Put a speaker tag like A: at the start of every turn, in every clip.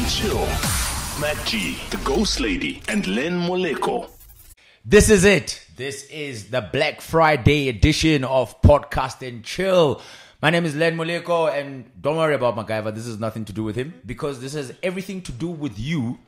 A: and Chill. Matt G, the Ghost Lady, and Len Moleko.
B: This is it. This is the Black Friday edition of Podcast and Chill. My name is Len Moleko, and don't worry about MacGyver. This has nothing to do with him because this has everything to do with you.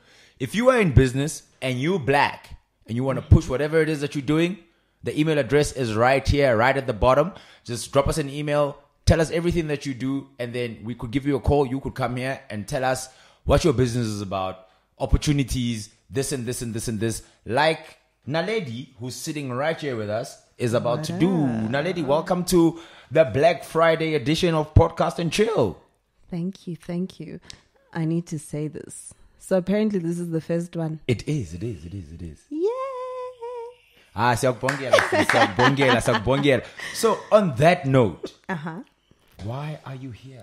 B: If you are in business and you're black and you want to push whatever it is that you're doing, the email address is right here, right at the bottom. Just drop us an email. Tell us everything that you do, and then we could give you a call. You could come here and tell us what your business is about, opportunities, this and this and this and this. Like Naledi, who's sitting right here with us, is about to do. Naledi, welcome to the Black Friday edition of Podcast and Chill.
C: Thank you. I need to say this. So apparently this is the first one.
B: It is.
C: Yay!
B: Siyakubongela. So on that note, why are you here?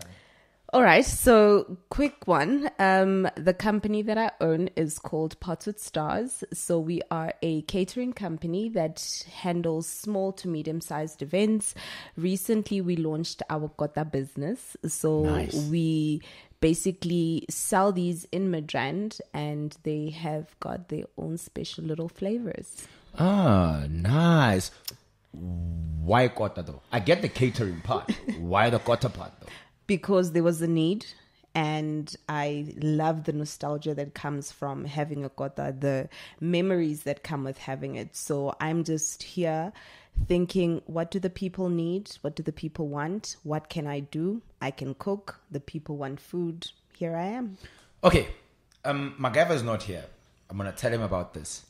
C: All right, so quick one. The company that I own is called Pots with Stars. So we are a catering company that handles small to medium-sized events. Recently, we launched our Kota business. So
B: Nice.
C: we basically sell these in Midrand, and they have got their own special little flavors.
B: Ah, nice. Why Kota though? I get the catering part. Why the Kota part though?
C: Because there was a need, and I love the nostalgia that comes from having a kota, the memories that come with having it. So I'm just here thinking, what do the people need? What do the people want? What can I do? I can cook. The people want food. Here I am.
B: Okay, MacGyver's not here. I'm gonna tell him about this.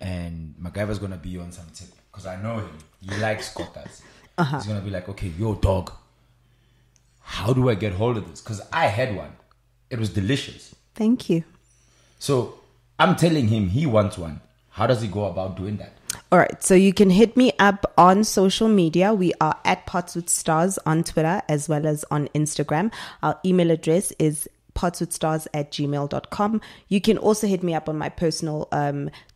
B: And MacGyver's gonna be on some tip because I know him. He likes kotas. He's gonna be like, okay, yo, dog. How do I get hold of this? Because I had one. It was delicious.
C: Thank you.
B: So I'm telling him he wants one. How does he go about doing that?
C: All right. So you can hit me up on social media. We are at Pots with Stars on Twitter as well as on Instagram. Our email address is potswithstars@gmail.com. You can also hit me up on my personal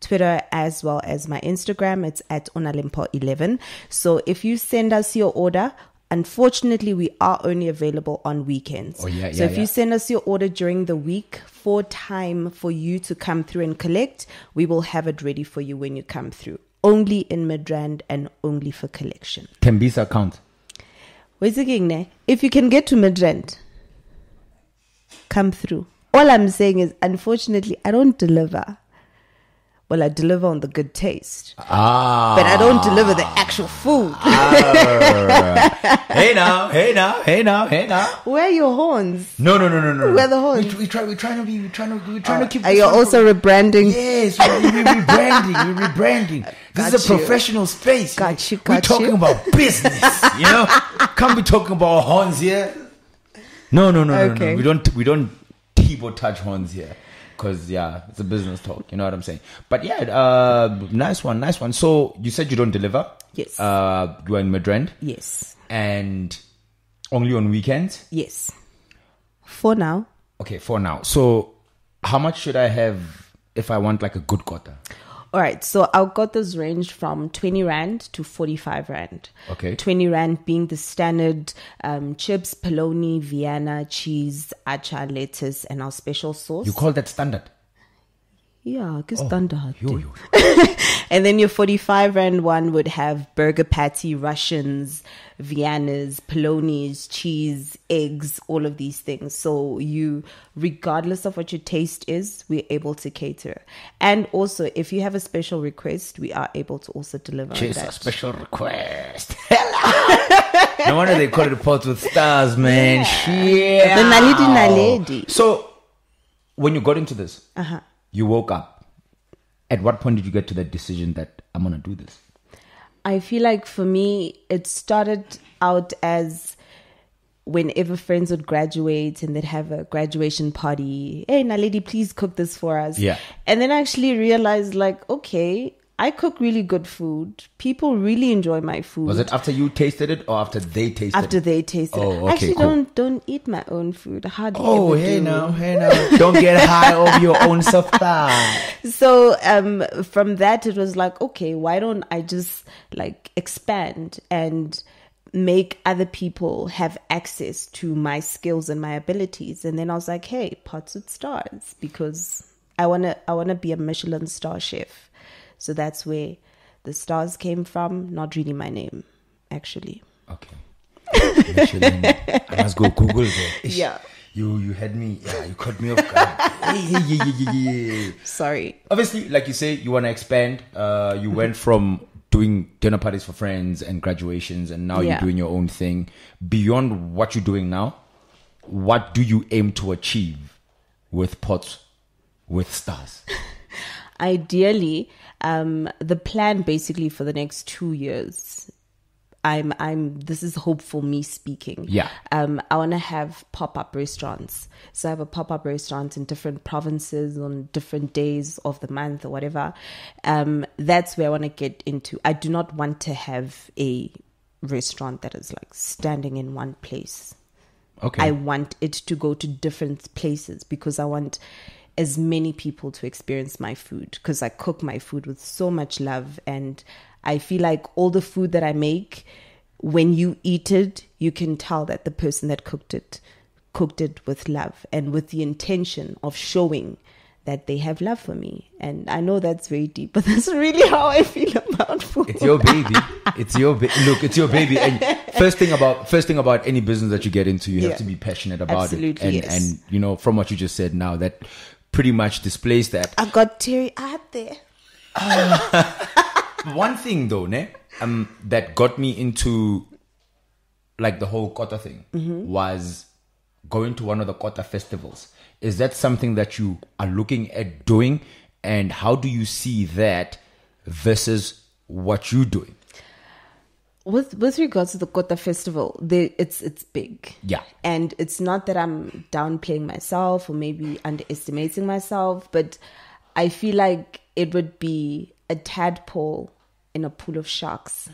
C: Twitter as well as my Instagram. It's at onalimpo11. So if you send us your order, unfortunately, we are only available on weekends. So if you send us your order during the week for time for you to come through and collect, we will have it ready for you when you come through. Only in Midrand and only for collection.
B: Tembisa account.
C: If you can get to Midrand, come through. All I'm saying is, unfortunately, I don't deliver. Well, I deliver on the good taste. But I don't deliver the actual food.
B: Hey now.
C: Where are your horns?
B: No.
C: Where are the horns?
B: We're trying to keep.
C: Are you also rebranding?
B: Yes, we're rebranding. This is a professional space. We're talking about business. You know, can't be talking about horns here. No.
C: Okay.
B: We don't tip or touch horns here. Because, it's a business talk. You know what I'm saying? But, nice one. So, you said you don't deliver?
C: Yes.
B: You are in Midrand?
C: Yes.
B: And only on weekends?
C: Yes. For now.
B: Okay, for now. So, how much should I have if I want like a good kota?
C: All right. So, our kotas range from 20 Rand to 45 Rand.
B: Okay.
C: 20 Rand being the standard chips, polony, Vienna, cheese, acha, lettuce, and our special sauce.
B: You call that standard?
C: Yeah, standard.
B: Yo.
C: And then your 45 Rand one would have burger patty, Russians, Viennas, polonies, cheese, eggs, all of these things. So you, regardless of what your taste is, we're able to cater. And also, if you have a special request, we are able to also deliver on that.
B: A special request. No wonder they call it Pots with Stars, man. Yeah.
C: The Naledi.
B: So, when you got into this, you woke up. At what point did you get to that decision that I'm going to do this?
C: I feel like for me, it started out as whenever friends would graduate and they'd have a graduation party. Hey, Naledi, please cook this for us.
B: Yeah.
C: And then I actually realized, like, okay, I cook really good food. People really enjoy my food.
B: Was it after you tasted it or after they tasted it?
C: After they tasted it.
B: Oh, okay,
C: actually,
B: cool.
C: don't eat my own food. Hardly
B: Oh,
C: ever
B: hey
C: do.
B: now. Don't get high over your own supply.
C: So from that, it was like, okay, why don't I just like expand and make other people have access to my skills and my abilities. And then I was like, hey, pots with stars, because I wanna be a Michelin star chef. So that's where the stars came from. Not really my name, actually.
B: Okay. Michelin. I must go Google that.
C: Yeah.
B: You had me. Yeah, you caught me off guard. Yeah.
C: Sorry.
B: Obviously, like you say, you want to expand. You went from doing dinner parties for friends and graduations, and now you're doing your own thing. Beyond what you're doing now, what do you aim to achieve with Pots with Stars?
C: Ideally, the plan basically for the next 2 years, this is hopeful me speaking.
B: Yeah.
C: I want to have pop-up restaurants. So I have a pop-up restaurant in different provinces on different days of the month or whatever. That's where I want to get into. I do not want to have a restaurant that is like standing in one place.
B: Okay.
C: I want it to go to different places because I want as many people to experience my food, because I cook my food with so much love, and I feel like all the food that I make, when you eat it, you can tell that the person that cooked it with love and with the intention of showing that they have love for me. And I know that's very deep, but that's really how I feel about food.
B: It's your baby. It's your look. It's your baby. And first thing about any business that you get into, you have to be passionate about
C: Absolutely,
B: it. And
C: yes.
B: and from what you just said now, that pretty much displays that.
C: I got teary-eyed there.
B: One thing though, that got me into like the whole Kota thing was going to one of the Kota festivals. Is that something that you are looking at doing, and how do you see that versus what you're doing?
C: With regards to the Kota festival, it's big.
B: Yeah.
C: And it's not that I'm downplaying myself or maybe underestimating myself, but I feel like it would be a tadpole in a pool of sharks.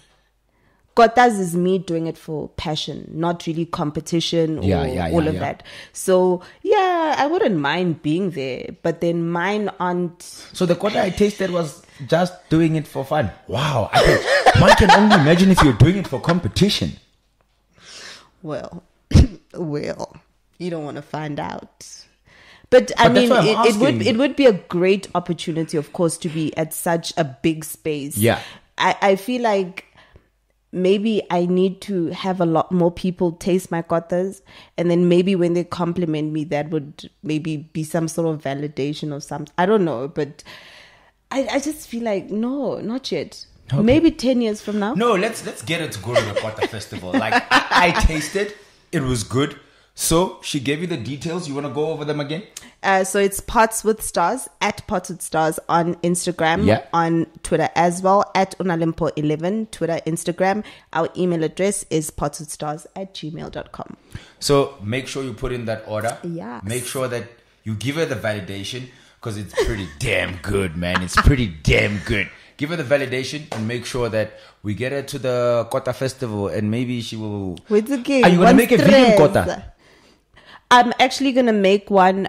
C: Kotas is me doing it for passion, not really competition or all of that. So, yeah, I wouldn't mind being there, but then mine aren't...
B: So the Kota I tasted was just doing it for fun. Wow. One can only imagine if you're doing it for competition.
C: Well, you don't want to find out. But I mean, it would be a great opportunity, of course, to be at such a big space.
B: Yeah.
C: I feel like maybe I need to have a lot more people taste my kotas, and then maybe when they compliment me, that would maybe be some sort of validation or something. I don't know, but I just feel like, no, not yet. Okay. Maybe 10 years from now.
B: No, let's get her to go to the Kota festival. Like, I tasted, it was good. So she gave you the details. You want to go over them again?
C: So it's Pots with Stars, at Pots with Stars on Instagram, on Twitter as well, at Unalimpo11, Twitter, Instagram. Our email address is potswithstars@gmail.com.
B: So make sure you put in that order.
C: Yes.
B: Make sure that you give her the validation, because it's pretty damn good, man. It's pretty damn good. Give her the validation and make sure that we get her to the Kota festival, and maybe she will...
C: Wait again.
B: Are you going to make a vegan Kota?
C: I'm actually going to make one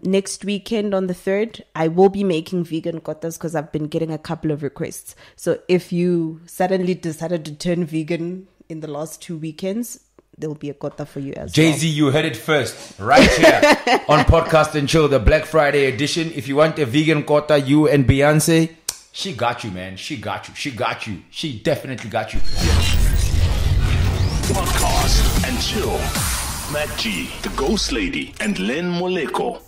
C: next weekend on the 3rd. I will be making vegan kotas because I've been getting a couple of requests. So if you suddenly decided to turn vegan in the last 2 weekends, there'll be a kota for you as well.
B: Jay-Z, you heard it first, right here on Podcast and Chill, the Black Friday edition. If you want a vegan kota, you and Beyonce, she got you, man. She got you. She got you. She definitely got you.
A: Podcast and Chill. Matt G, the Ghost Lady, and Len Moleko.